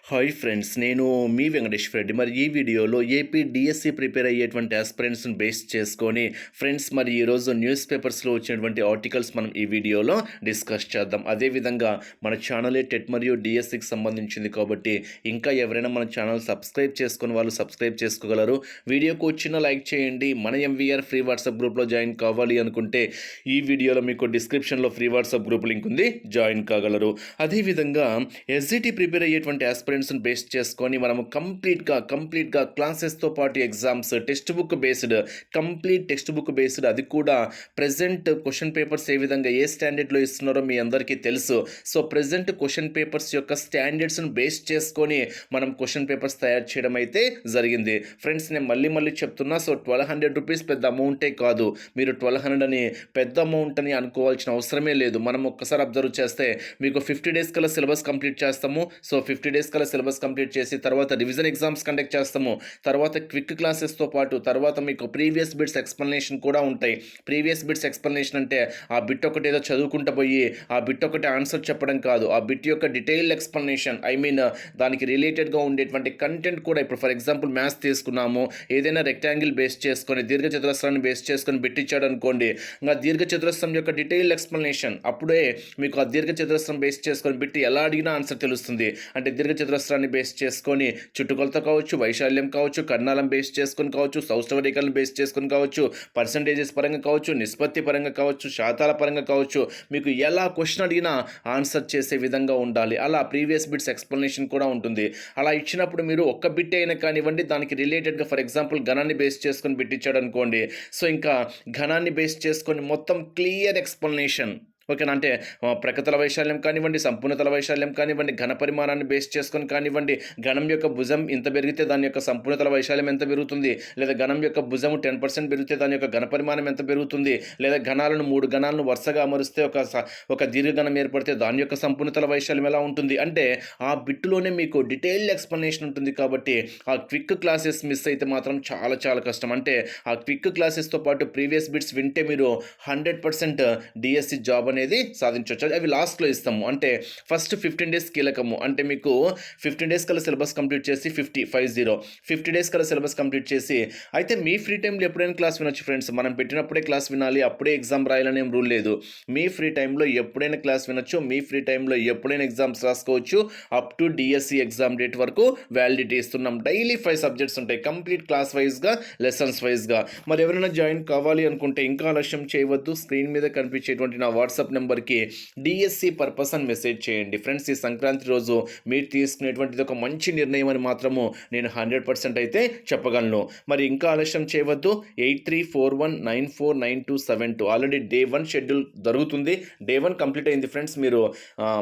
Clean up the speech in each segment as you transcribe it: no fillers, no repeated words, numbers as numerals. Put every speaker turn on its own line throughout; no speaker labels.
Hi friends, నేను మీ వెంకటేష్ రెడ్డి. మరి ఈ వీడియోలో ఏపీ డిఎస్సి ప్రిపేర్ అయ్యేటువంటి ఆస్పిరెంట్స్ని బేస్ చేసుకొని ఫ్రెండ్స్, మరి ఈరోజు న్యూస్ పేపర్స్లో వచ్చినటువంటి ఆర్టికల్స్ మనం ఈ వీడియోలో డిస్కస్ చేద్దాం. అదేవిధంగా మన ఛానలే టెట్ మరియు డిఎస్సికి సంబంధించింది కాబట్టి ఇంకా ఎవరైనా మన ఛానల్ సబ్స్క్రైబ్ చేసుకుని వాళ్ళు సబ్స్క్రైబ్ చేసుకోగలరు. వీడియోకు వచ్చిన లైక్ చేయండి. మన ఎంవీఆర్ ఫ్రీ వాట్సాప్ గ్రూప్లో జాయిన్ కావాలి అనుకుంటే ఈ వీడియోలో మీకు డిస్క్రిప్షన్లో ఫ్రీ వాట్సాప్ గ్రూప్ లింక్ ఉంది, జాయిన్ కాగలరు. అదేవిధంగా ఎస్జిటి ప్రిపేర్ అయ్యేటువంటి ఆస్పిరెంట్స్ని బేస్ చేసుకొని మనము కంప్లీట్గా క్లాసెస్తో పాటు exams text book based, complete text book based, అది కూడా ప్రెజెంట్ క్వశ్చన్ పేపర్స్ ఏ విధంగా ఏ స్టాండర్డ్లో ఇస్తున్నారో మీ అందరికీ తెలుసు. సో ప్రెజెంట్ క్వశ్చన్ పేపర్స్ యొక్క స్టాండర్డ్స్ను బేస్ చేసుకొని మనం క్వశ్చన్ పేపర్స్ తయారు చేయడం అయితే జరిగింది. ఫ్రెండ్స్, నేను మళ్ళీ చెప్తున్నా. సో 1200 రూపీస్ పెద్ద అమౌంటే కాదు. మీరు 1200 అని పెద్ద అమౌంట్ అని అనుకోవాల్సిన అవసరమే లేదు. మనం ఒక్కసారి అబ్జర్వ్ చేస్తే మీకు 50 డేస్ కల్లా సిలబస్ కంప్లీట్ చేస్తాము. సో 50 డేస్ కల్లా సిలబస్ కంప్లీట్ చేసి తర్వాత రివిజన్ ఎగ్జామ్స్ కండక్ట్ చేస్తాము. తర్వాత క్విక్ క్లాసెస్తో పాటు తర్వాత మీకు ప్రీవియస్ బిట్స్ ఎక్స్ప్లెనేషన్ కూడా ఉంటాయి. ప్రీవియస్ బిట్స్ ఎక్స్ప్లెనేషన్ అంటే ఆ బిట్ ఒకటి ఏదో చదువుకుంటూ పోయి ఆ బిట్ ఒకటి ఆన్సర్ చెప్పడం కాదు. ఆ బిట్ యొక్క డీటెయిల్డ్ ఎక్స్ప్లెనేషన్, దానికి రిలేటెడ్గా ఉండేటువంటి కంటెంట్ కూడా. ఇప్పుడు ఫర్ ఎగ్జాంపుల్ మ్యాథ్స్ తీసుకున్నాము, ఏదైనా రెక్టాంగిల్ బేస్ చేసుకొని దీర్ఘచతురస్రాన్ని బేస్ చేసుకొని బిట్ ఇచ్చాడు అనుకోండి, ఇంకా దీర్ఘచతురస్రం యొక్క డీటెయిల్డ్ ఎక్స్ప్లెనేషన్ అప్పుడే మీకు ఆ దీర్ఘచతురస్రం బేస్ చేసుకొని బిట్ ఎలా అడిగినా ఆన్సర్ తెలుస్తుంది. అంటే దీర్ఘచతురస్రాన్ని బేస్ చేసుకొని చుట్టుకొలత కావచ్చు, వైశాల్యం కావచ్చు, కర్ణాలం బేస్ చేసుకొని కావచ్చు, సౌష్ఠవ రేఖలను బేస్ చేసుకొని కావచ్చు, పర్సంటేజెస్ పరంగా కావచ్చు, నిష్పత్తి పరంగా కావచ్చు, శాతాల పరంగా కావచ్చు, మీకు ఎలా క్వశ్చన్ అడిగినా ఆన్సర్ చేసే విధంగా ఉండాలి. అలా ప్రీవియస్ బిట్స్ ఎక్స్ప్లెనేషన్ కూడా ఉంటుంది. అలా ఇచ్చినప్పుడు మీరు ఒక్క బిట్ అయినా కానివ్వండి, దానికి రిలేటెడ్గా ఫర్ ఎగ్జాంపుల్ ఘనాన్ని బేస్ చేసుకొని బిట్ ఇచ్చాడు అనుకోండి, సో ఇంకా ఘనాన్ని బేస్ చేసుకొని మొత్తం క్లియర్ ఎక్స్ప్లెనేషన్, ఓకేనా. అంటే ప్రకతల వైశాల్యం కానివ్వండి, సంపూర్ణతల వైశాల్యం కానివ్వండి, ఘన పరిమాణాన్ని బేస్ చేసుకొని కానివ్వండి, ఘనం యొక్క భుజం ఇంత పెరిగితే దాని యొక్క సంపూర్ణతల వైశాల్యం ఎంత పెరుగుతుంది, లేదా ఘనం యొక్క భుజం 10% పెరిగితే దాని యొక్క ఘన పరిమాణం ఎంత పెరుగుతుంది, లేదా ఘనాలను 3 ఘనాలను వరుసగా అమరిస్తే ఒక దీర్ఘఘనం ఏర్పడితే దాని యొక్క సంపూర్ణతల వైశాల్యం ఎలా ఉంటుంది అంటే ఆ బిట్టులోనే మీకు డీటెయిల్డ్ ఎక్స్ప్లెనేషన్ ఉంటుంది. కాబట్టి ఆ క్విక్ క్లాసెస్ మిస్ అయితే మాత్రం చాలా కష్టం. అంటే ఆ క్విక్ క్లాసెస్తో పాటు ప్రీవియస్ బిట్స్ వింటే మీరు 100% డిఎస్సి జాబ్ అనేది సాధించవచ్చు. అవి లాస్ట్లో ఇస్తాము. అంటే ఫస్ట్ 15 డేస్ కీలకము. అంటే మీకు 15 డేస్ కల్లా సిలబస్ కంప్లీట్ చేసి 50 డేస్ కల్లా సిలబస్ కంప్లీట్ చేసి అయితే మీ ఫ్రీ టైంలో ఎప్పుడైనా క్లాస్ వినొచ్చు ఫ్రెండ్స్. మనం పెట్టినప్పుడే క్లాస్ వినాలి, అప్పుడే ఎగ్జామ్ రాయాలని ఏం రూల్ లేదు. మీ ఫ్రీ టైంలో ఎప్పుడైనా క్లాస్ వినొచ్చు, మీ ఫ్రీ టైంలో ఎప్పుడైనా ఎగ్జామ్స్ రాసుకోవచ్చు. Up to DSC exam date వరకు వ్యాలిడిటీ ఇస్తున్నాం. డైలీ 5 సబ్జెక్ట్స్ ఉంటాయి, కంప్లీట్ క్లాస్ వైజ్గా, లెసన్స్ వైజ్గా. మరి ఎవరైనా జాయిన్ కావాలి అనుకుంటే ఇంకా ఆలస్యం చేయవద్దు. స్క్రీన్ మీద కనిపించేటువంటి నా వాట్సాప్ నెంబర్కి డిఎస్సి పర్పస్ అని మెసేజ్ చేయండి. ఫ్రెండ్స్, ఈ సంక్రాంతి రోజు మీరు తీసుకునేటువంటిది ఒక మంచి నిర్ణయం అని మాత్రము నేను 100% అయితే చెప్పగలను. మరి ఇంకా ఆలస్యం చేయవద్దు. 8341949272 ఆల్రెడీ డే 1 షెడ్యూల్ జరుగుతుంది. డే 1 కంప్లీట్ అయింది ఫ్రెండ్స్. మీరు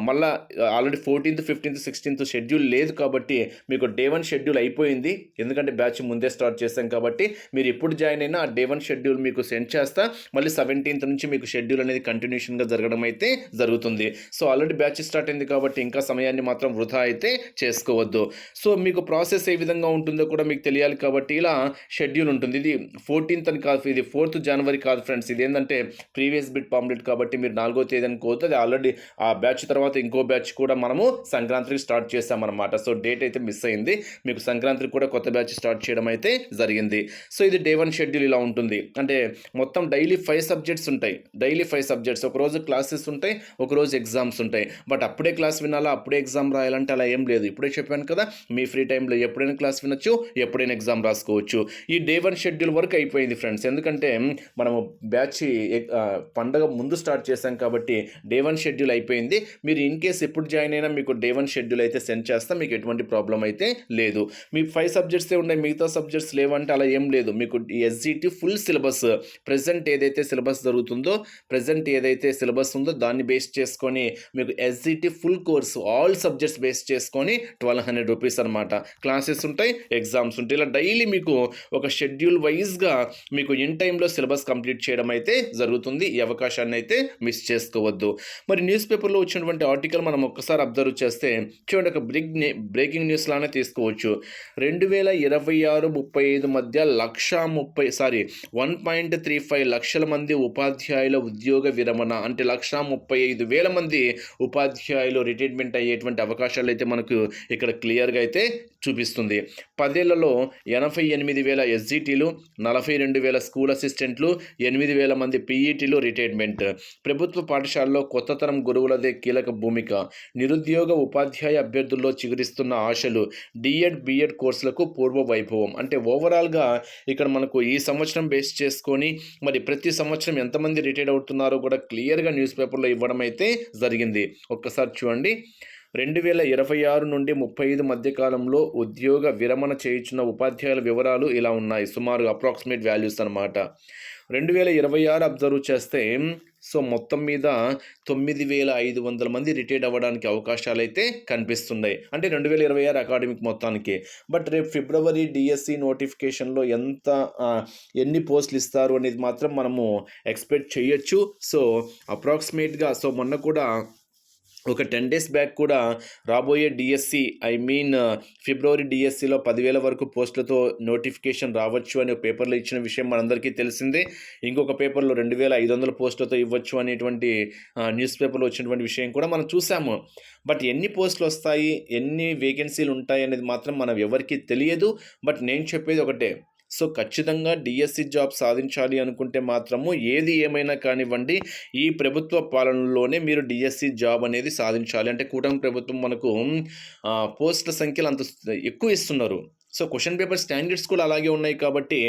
మళ్ళీ already 14th, 15th, 16th schedule లేదు కాబట్టి మీకు డే 1 షెడ్యూల్ అయిపోయింది. ఎందుకంటే బ్యాచ్ ముందే స్టార్ట్ చేశాం కాబట్టి మీరు ఎప్పుడు జాయిన్ అయినా ఆ డే 1 షెడ్యూల్ మీకు సెండ్ చేస్తా. మళ్ళీ 17th నుంచి మీకు షెడ్యూల్ అనేది కంటిన్యూషన్గా జరగడం అయితే జరుగుతుంది. సో ఆల్రెడీ బ్యాచ్ స్టార్ట్ అయింది కాబట్టి ఇంకా సమయాన్ని మాత్రం వృధా అయితే చేసుకోవద్దు. సో మీకు ప్రాసెస్ ఏ విధంగా ఉంటుందో కూడా మీకు తెలియాలి కాబట్టి ఇలా షెడ్యూల్ ఉంటుంది. ఇది 14th అని కాదు, ఇది 4th జనవరి కాదు ఫ్రెండ్స్. ఇది ఏంటంటే ప్రీవియస్ బిట్ పాంప్లెట్ కాబట్టి మీరు 4వ తేదీ అనుకోవద్దు. అది ఆల్రెడీ ఆ బ్యాచ్ తర్వాత ఇంకో బ్యాచ్ కూడా మనము సంక్రాంతికి స్టార్ట్ చేస్తామన్నమాట. సో డేట్ అయితే మిస్ అయింది. మీకు సంక్రాంతికి కూడా కొత్త బ్యాచ్ స్టార్ట్ చేయడం అయితే జరిగింది. సో ఇది డే 1 షెడ్యూల్ ఇలా ఉంటుంది. అంటే మొత్తం డైలీ 5 సబ్జెక్ట్స్ ఉంటాయి. Daily 5 subjects. ఒకరోజు క్లాసెస్ ఉంటాయి, ఒకరోజు ఎగ్జామ్స్ ఉంటాయి. బట్ అప్పుడే క్లాస్ వినాలా, అప్పుడే ఎగ్జామ్ రాయాలంటే అలా ఏం లేదు. ఇప్పుడే చెప్పాను కదా, మీ ఫ్రీ టైంలో ఎప్పుడైనా క్లాస్ వినొచ్చు, ఎప్పుడైనా ఎగ్జామ్ రాసుకోవచ్చు. ఈ డే 1 షెడ్యూల్ వరకు అయిపోయింది ఫ్రెండ్స్. ఎందుకంటే మనము బ్యాచ్ పండగ ముందు స్టార్ట్ చేశాం కాబట్టి డే 1 షెడ్యూల్ అయిపోయింది. మీరు ఇన్ కేస్ ఎప్పుడు జాయిన్ అయినా మీకు డే 1 షెడ్యూల్ అయితే సెండ్ చేస్తాం. మీకు ఎటువంటి ప్రాబ్లం అయితే లేదు. మీ 5 సబ్జెక్ట్సే ఉన్నాయి, మిగతా సబ్జెక్ట్స్ లేవంటే అలా ఏం లేదు. మీకు ఎస్జిటి ఫుల్ సిలబస్ ప్రెజెంట్ ఏదైతే సిలబస్ జరుగుతుందో, ప్రెజెంట్ ఏదైతే సిలబస్ ఉందో దాన్ని బేస్ చేసుకొని మీకు SGT full course all subjects base చేసుకొని 1200 రూపీస్ అనమాట. క్లాసెస్ ఉంటాయి, ఎగ్జామ్స్ ఉంటాయి. ఇలా డైలీ మీకు ఒక షెడ్యూల్ వైజ్గా మీకు ఇన్ టైంలో సిలబస్ కంప్లీట్ చేయడం అయితే జరుగుతుంది. ఈ అవకాశాన్ని అయితే మిస్ చేసుకోవద్దు. మరి న్యూస్ పేపర్లో వచ్చినటువంటి ఆర్టికల్ మనం ఒక్కసారి అబ్జర్వ్ చేస్తే చూడండి, ఒక బ్రేకింగ్ న్యూస్ లానే తీసుకోవచ్చు. 2026-35 మధ్య 1.35 లక్షల మంది ఉపాధ్యాయుల ఉద్యోగ విరమణ అని అంటే 1,35,000 మంది ఉపాధ్యాయులు రిటైర్మెంట్ అయ్యేటువంటి అవకాశాలు అయితే మనకు ఇక్కడ క్లియర్గా అయితే చూపిస్తుంది. 10 ఏళ్లలో 88,000 ఎస్జిటీలు, 42,000 స్కూల్ అసిస్టెంట్లు, 8,000 మంది పీఈటీలు రిటైర్మెంట్. ప్రభుత్వ పాఠశాలలో కొత్త తరం గురువులదే కీలక భూమిక. నిరుద్యోగ ఉపాధ్యాయ అభ్యర్థుల్లో చిగురిస్తున్న ఆశలు. డిఎడ్ బిఎడ్ కోర్సులకు పూర్వ వైభవం. అంటే ఓవరాల్గా ఇక్కడ మనకు ఈ సంవత్సరం బేస్ చేసుకొని మరి ప్రతి సంవత్సరం ఎంతమంది రిటైర్ అవుతున్నారో కూడా క్లియర్గా న్యూస్ పేపర్లో ఇవ్వడం అయితే జరిగింది. ఒక్కసారి చూడండి. 2026 నుండి 35 మధ్య కాలంలో ఉద్యోగ విరమణ చేయుచున్న ఉపాధ్యాయుల వివరాలు ఇలా ఉన్నాయి. సుమారు అప్రాక్సిమేట్ వాల్యూస్ అనమాట. 2026 అబ్జర్వ్ చేస్తే సో మొత్తం మీద 9,500 మంది రిటైర్డ్ అవ్వడానికి అవకాశాలు అయితే కనిపిస్తున్నాయి. అంటే 2026 అకాడమిక్ మొత్తానికి. బట్ రేపు ఫిబ్రవరి డిఎస్సి నోటిఫికేషన్లో ఎన్ని పోస్టులు ఇస్తారు అనేది మాత్రం మనము ఎక్స్పెక్ట్ చేయొచ్చు. సో అప్రాక్సిమేట్గా సో మొన్న కూడా ఒక 10 డేస్ బ్యాక్ కూడా రాబోయే డిఎస్సి ఫిబ్రవరి డిఎస్సిలో 10,000 వరకు పోస్టులతో నోటిఫికేషన్ రావచ్చు అని పేపర్లో ఇచ్చిన విషయం మనందరికీ తెలిసిందే. ఇంకొక పేపర్లో 2,500 పోస్టులతో ఇవ్వచ్చు అనేటువంటి న్యూస్ పేపర్లో వచ్చినటువంటి విషయం కూడా మనం చూసాము. బట్ ఎన్ని పోస్టులు వస్తాయి, ఎన్ని వేకెన్సీలు ఉంటాయి అనేది మాత్రం మనం ఎవరికీ తెలియదు. బట్ నేను చెప్పేది ఒకటే, సో ఖచ్చితంగా డిఎస్సి జాబ్ సాధించాలి అనుకుంటే మాత్రము ఏది ఏమైనా కానివ్వండి, ఈ ప్రభుత్వ పాలనలోనే మీరు డిఎస్సి జాబ్ అనేది సాధించాలి. అంటే కూటమి ప్రభుత్వం మనకు పోస్టుల సంఖ్యలు అంత ఎక్కువ ఇస్తున్నారు. సో క్వశ్చన్ పేపర్ స్టాండర్డ్స్ కూడా అలాగే ఉన్నాయి కాబట్టి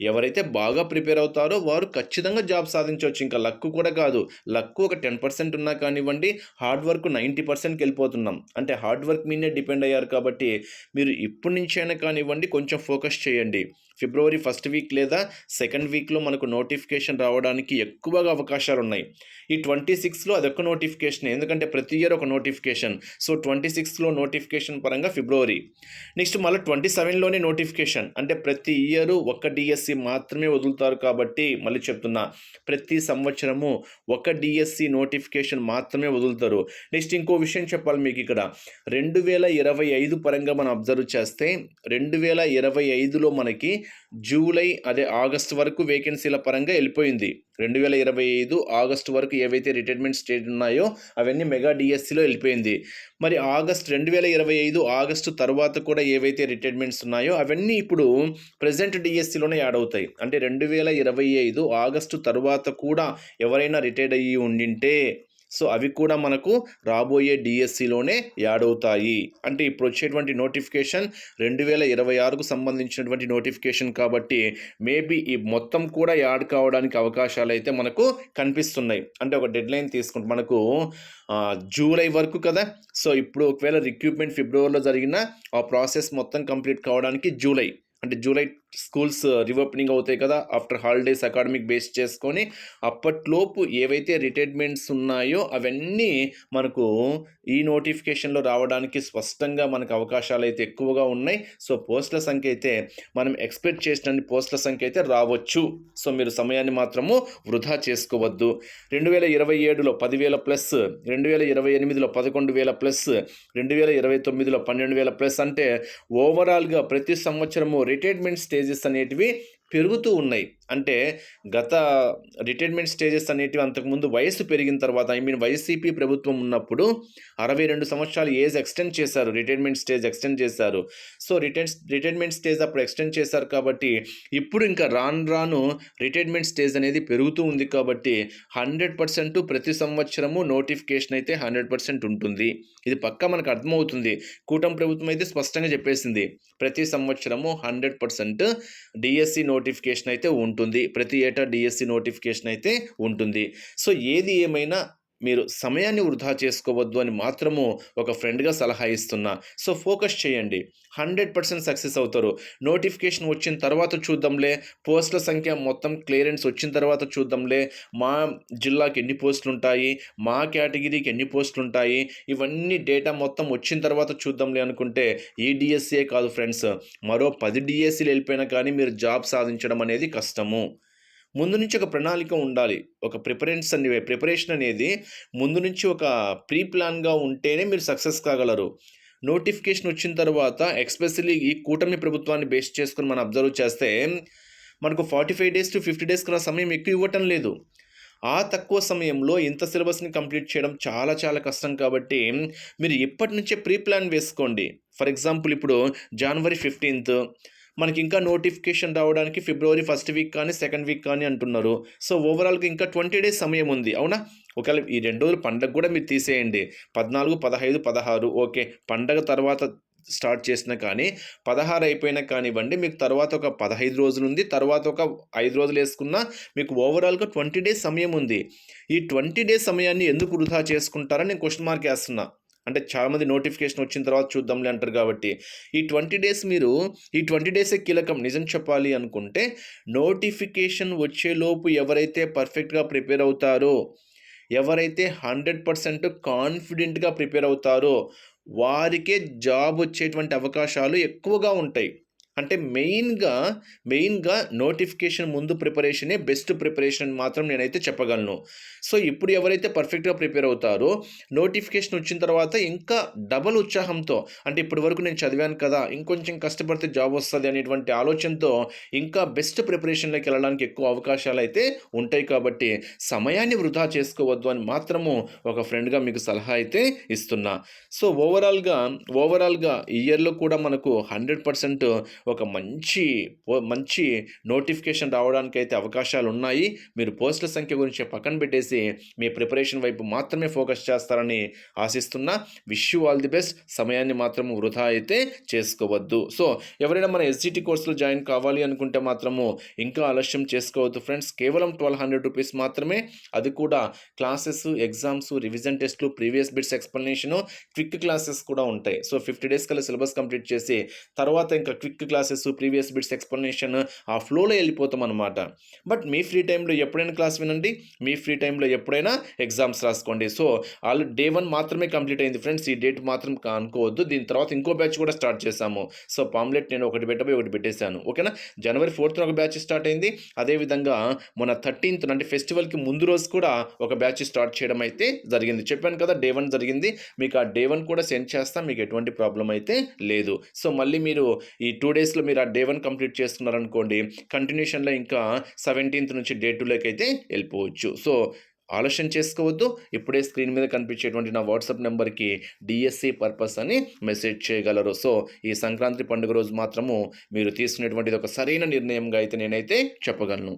ఎవరైతే బాగా ప్రిపేర్ అవుతారో వారు ఖచ్చితంగా జాబ్ సాధించవచ్చు. ఇంకా లక్ కూడా కాదు, లక్ ఒక 10% ఉన్నా కానివ్వండి, హార్డ్ వర్క్ 90%కి వెళ్ళిపోతున్నాం. అంటే హార్డ్ వర్క్ మీదే డిపెండ్ అయ్యారు కాబట్టి మీరు ఇప్పటి నుంచైనా కానివ్వండి కొంచెం ఫోకస్ చేయండి. ఫిబ్రవరి 1st వీక్ లేదా 2nd వీక్లో మనకు నోటిఫికేషన్ రావడానికి ఎక్కువగా అవకాశాలు ఉన్నాయి. ఈ 26లో అదొక నోటిఫికేషన్, ఎందుకంటే ప్రతి ఇయర్ ఒక నోటిఫికేషన్. సో 26లో నోటిఫికేషన్ పరంగా ఫిబ్రవరి, నెక్స్ట్ మళ్ళీ 27లోనే నోటిఫికేషన్. అంటే ప్రతి ఇయర్ ఒక డిఎస్సి మాత్రమే వదులుతారు కాబట్టి మళ్ళీ చెప్తున్నా, ప్రతి సంవత్సరము ఒక డిఎస్సి నోటిఫికేషన్ మాత్రమే వదులుతారు. నెక్స్ట్ ఇంకో విషయం చెప్పాలి మీకు, ఇక్కడ 2025 పరంగా మనం అబ్జర్వ్ చేస్తే 2025లో మనకి జూలై ఆగస్టు వరకు వేకెన్సీల పరంగా వెళ్ళిపోయింది. 2025 ఆగస్టు వరకు ఏవైతే రిటైర్మెంట్ స్టేజ్ ఉన్నాయో అవన్నీ మెగా డిఎస్సిలో వెళ్ళిపోయింది. మరి 2025 ఆగస్టు తర్వాత కూడా ఏవైతే రిటైర్మెంట్స్ ఉన్నాయో అవన్నీ ఇప్పుడు ప్రజెంట్ డిఎస్సిలోనే యాడ్ అవుతాయి. అంటే 2025 ఆగస్టు తర్వాత కూడా ఎవరైనా రిటైర్డ్ అయ్యి ఉండింటే సో అవి కూడా మనకు రాబోయే డిఎస్సిలోనే యాడ్ అవుతాయి. అంటే ఇప్పుడు వచ్చేటువంటి నోటిఫికేషన్ 2026కు సంబంధించినటువంటి నోటిఫికేషన్ కాబట్టి మేబీ ఈ మొత్తం కూడా యాడ్ కావడానికి అవకాశాలు అయితే మనకు కనిపిస్తున్నాయి. అంటే ఒక డెడ్ లైన్ తీసుకుంటే మనకు జూలై వరకు కదా. సో ఇప్పుడు ఒకవేళ రిక్రూట్మెంట్ ఫిబ్రవరిలో జరిగిన ఆ ప్రాసెస్ మొత్తం కంప్లీట్ కావడానికి జూలై స్కూల్స్ రీఓపెనింగ్ అవుతాయి కదా ఆఫ్టర్ హాలిడేస్ అకాడమిక్ బేస్ చేసుకొని, అప్పట్లోపు ఏవైతే రిటైర్మెంట్స్ ఉన్నాయో అవన్నీ మనకు ఈ నోటిఫికేషన్లో రావడానికి స్పష్టంగా మనకు అవకాశాలు అయితే ఎక్కువగా ఉన్నాయి. సో పోస్టుల సంఖ్య అయితే మనం ఎక్స్పెక్ట్ చేసిన పోస్టుల సంఖ్య అయితే రావచ్చు. సో మీరు సమయాన్ని మాత్రము వృధా చేసుకోవద్దు. 2027లో 10,000+, 2028లో 11,000+, 2029లో 12,000+, అంటే ఓవరాల్గా ప్రతి సంవత్సరము రిటైర్మెంట్ స్టేజెస్ అనేటివి పెరుగుతూ ఉన్నాయి. అంటే గత రిటైర్మెంట్ స్టేజెస్ అనేటివి అంతకుముందు వయసు పెరిగిన తర్వాత వైసీపీ ప్రభుత్వం ఉన్నప్పుడు 62 సంవత్సరాలు ఏజ్ ఎక్స్టెండ్ చేశారు, రిటైర్మెంట్ స్టేజ్ ఎక్స్టెండ్ చేశారు. సో రిటైర్మెంట్ స్టేజ్ అప్పుడు ఎక్స్టెండ్ చేశారు కాబట్టి ఇప్పుడు ఇంకా రాను రిటైర్మెంట్ స్టేజ్ అనేది పెరుగుతూ ఉంది కాబట్టి 100% ప్రతి సంవత్సరము నోటిఫికేషన్ అయితే 100% ఉంటుంది. ఇది పక్కా మనకు అర్థమవుతుంది. కూటమి ప్రభుత్వం అయితే స్పష్టంగా చెప్పేసింది, ప్రతి సంవత్సరము 100% డిఎస్సి నోటిఫికేషన్ అయితే ఉంటుంది, ప్రతి ఏటా డిఎస్సి నోటిఫికేషన్ అయితే ఉంటుంది. సో ఏది ఏమైనా మీరు సమయాన్ని వృధా చేసుకోవద్దు అని మాత్రము ఒక ఫ్రెండ్గా సలహా ఇస్తున్నా. సో ఫోకస్ చేయండి, 100% సక్సెస్ అవుతారు. నోటిఫికేషన్ వచ్చిన తర్వాత చూద్దాంలే, పోస్టుల సంఖ్య మొత్తం క్లియరెన్స్ వచ్చిన తర్వాత చూద్దాంలే, మా జిల్లాకి ఎన్ని పోస్టులు ఉంటాయి, మా కేటగిరీకి ఎన్ని పోస్టులు ఉంటాయి, ఇవన్నీ డేటా మొత్తం వచ్చిన తర్వాత చూద్దాంలే అనుకుంటే ఈ డిఎస్సీయే కాదు ఫ్రెండ్స్, మరో 10 డిఎస్సీలు వెళ్ళిపోయినా కానీ మీరు జాబ్ సాధించడం అనేది కష్టము. ముందు నుంచి ఒక ప్రణాళిక ఉండాలి, ఒక ప్రిపరేషన్ అనేది ముందు నుంచి ఒక ప్రీ ప్లాన్గా ఉంటేనే మీరు సక్సెస్ కాగలరు. నోటిఫికేషన్ వచ్చిన తర్వాత ఎస్పెషల్లీ ఈ కూటమి ప్రభుత్వాన్ని బేస్ చేసుకుని మనం అబ్జర్వ్ చేస్తే మనకు 45 days to 50 days కన్నా సమయం ఎక్కువ ఇవ్వటం లేదు. ఆ తక్కువ సమయంలో ఇంత సిలబస్‌ని కంప్లీట్ చేయడం చాలా చాలా కష్టం కాబట్టి మీరు ఇప్పటి నుంచే ప్రీ ప్లాన్ వేసుకోండి. ఫర్ ఎగ్జాంపుల్ ఇప్పుడు జనవరి 15 మనకింకా నోటిఫికేషన్ రావడానికి ఫిబ్రవరి ఫస్ట్ వీక్ కానీ, సెకండ్ వీక్ కానీ అంటున్నారు. సో, ఓవరాల్‌గా ఇంకా 20 డేస్ సమయం ఉంది. అవునా? ఒకవేళ ఈ 2 రోజులు పండగ కూడా మీరు తీసేయండి. 14, 15, 16 ఓకే. పండగ తర్వాత స్టార్ట్ చేసినా కానీ 16 అయిపోయినా కానివ్వండి, మీకు తర్వాత ఒక 15 రోజులుంది. తర్వాత ఒక 5 రోజులేసుకున్నా మీకు ఓవరాల్‌గా 20 డేస్ సమయం ఉంది. ఈ 20 డేస్ సమయాన్ని ఎందుకు వృధా చేసుకుంటారని నేను క్వెషన్ మార్క్ ఏస్తున్నా. అంటే చాలామంది నోటిఫికేషన్ వచ్చిన తర్వాత చూద్దాంలే అంటారు కాబట్టి. ఈ 20 డేస్ మీరు ఈ 20 డేసే కీలకం నిజం చెప్పాలి అనుకుంటే, నోటిఫికేషన్ వచ్చేలోపు ఎవరైతే పర్ఫెక్ట్‌గా ప్రిపేర్ అవుతారో, ఎవరైతే 100% కాన్ఫిడెంట్‌గా ప్రిపేర్ అవుతారో, వారికే జాబ్ వచ్చేటువంటి అవకాశాలు ఎక్కువగా ఉంటాయి. అంటే మెయిన్‌గా నోటిఫికేషన్ ముందు ప్రిపరేషనే బెస్ట్ ప్రిపరేషన్ అని మాత్రం నేనైతే చెప్పగలను. సో, ఇప్పుడు ఎవరైతే పర్ఫెక్ట్‌గా ప్రిపేర్ అవుతారో, నోటిఫికేషన్ వచ్చిన తర్వాత ఇంకా డబల్ ఉత్సాహంతో అంటే ఇప్పటి వరకు నేను చదివాను కదా! ఇంకొంచెం కష్టపడితే జాబ్ వస్తది అనేటువంటి ఆలోచనతో ఇంకా బెస్ట్ ప్రిపరేషన్‌లోకి వెళ్ళడానికి ఎక్కువ అవకాశాలైతే ఉంటాయి కాబట్టి, సమయాన్ని వృధా చేసుకోవద్దు అని మాత్రము ఒక ఫ్రెండ్‌గా మీకు సలహా అయితే ఇస్తున్నా. సో, ఓవరాల్‌గా ఈ ఇయర్‌లో కూడా మనకు 100% ఒక మంచి నోటిఫికేషన్ రావడానికైతే అవకాశాలున్నాయి. మీరు పోస్టుల సంఖ్య గురించి పక్కన పెట్టేసి, మీ ప్రిపరేషన్ వైపు మాత్రమే ఫోకస్ చేస్తారని ఆశిస్తున్నా. Wish you all the best. సమయాన్ని మాత్రం వృధా అయితే చేసుకోవద్దు. సో, ఎవరైనా మన ఎస్‌జిటి కోర్స్‌లో జాయిన్ కావాలి అనుకుంటే మాత్రము ఇంకా ఆలస్యం చేసుకోవద్దు ఫ్రెండ్స్. కేవలం ₹1200 మాత్రమే. అది కూడా క్లాసెస్, ఎగ్జామ్స్, రివిజన్ టెస్ట్‌లు, ప్రీవియస్ బిట్స్ ఎక్స్‌ప్లనేషను, క్విక్ క్లాసెస్ కూడా ఉంటాయి. సో, 50 డేస్ కల్లా సిలబస్ కంప్లీట్ చేసి, తర్వాత ఇంకా quick classes, previous bits explanation ఆ ఫ్లోలో ఎళ్ళిపోతామనమాట. బట్ మీ ఫ్రీ టైమ్‌లో ఎప్పుడైనా క్లాస్ వినండి. మీ ఫ్రీ టైమ్‌లో ఎప్పుడైనా ఎగ్జామ్స్ రాసుకోండి. సో, ఆల్రెడీ డే 1 మాత్రమే కంప్లీట్ అయింది ఫ్రెండ్స్. ఈ డేట్ మాత్రం అనుకోవద్దు. దీని తర్వాత ఇంకో బ్యాచ్ కూడా స్టార్ట్ చేశాము. సో, పాంప్లెట్ నేను ఒకటి పెట్టబోయి ఒకటి పెట్టేశాను. ఓకేనా? జనవరి 4థ్ ఒక బ్యాచ్ స్టార్ట్ అయింది. అదేవిధంగా మొన్న 13థ్ అంటే ఫెస్టివల్‌కి ముందు రోజు కూడా ఒక బ్యాచ్ స్టార్ట్ చేయడం అయితే జరిగింది. చెప్పాను కదా! డే 1 జరిగింది. మీకు ఆ డే 1 కూడా సెండ్ చేస్తా. మీకు ఎటువంటి ప్రాబ్లమ్ అయితే లేదు. సో, మళ్ళీ మీరు ఈ 2 డేస్‌లో మీరు ఆ డే 1 కంప్లీట్ చేసుకున్నారనుకోండి, కంటిన్యూషన్‌లో ఇంకా 17థ్ నుంచి డే 2లోకి అయితే వెళ్ళిపోవచ్చు. సో, ఆలస్యం చేసుకోవద్దు. ఇప్పుడే స్క్రీన్ మీద కనిపించేటువంటి నా వాట్సాప్ నంబర్‌కి డీఎస్సీ పర్పస్ అని మెసేజ్ చేయగలరు. సో, ఈ సంక్రాంతి పండుగ రోజు మాత్రము మీరు తీసుకునేటువంటిది ఒక సరైన నిర్ణయంగా అయితే నేనైతే చెప్పగలను.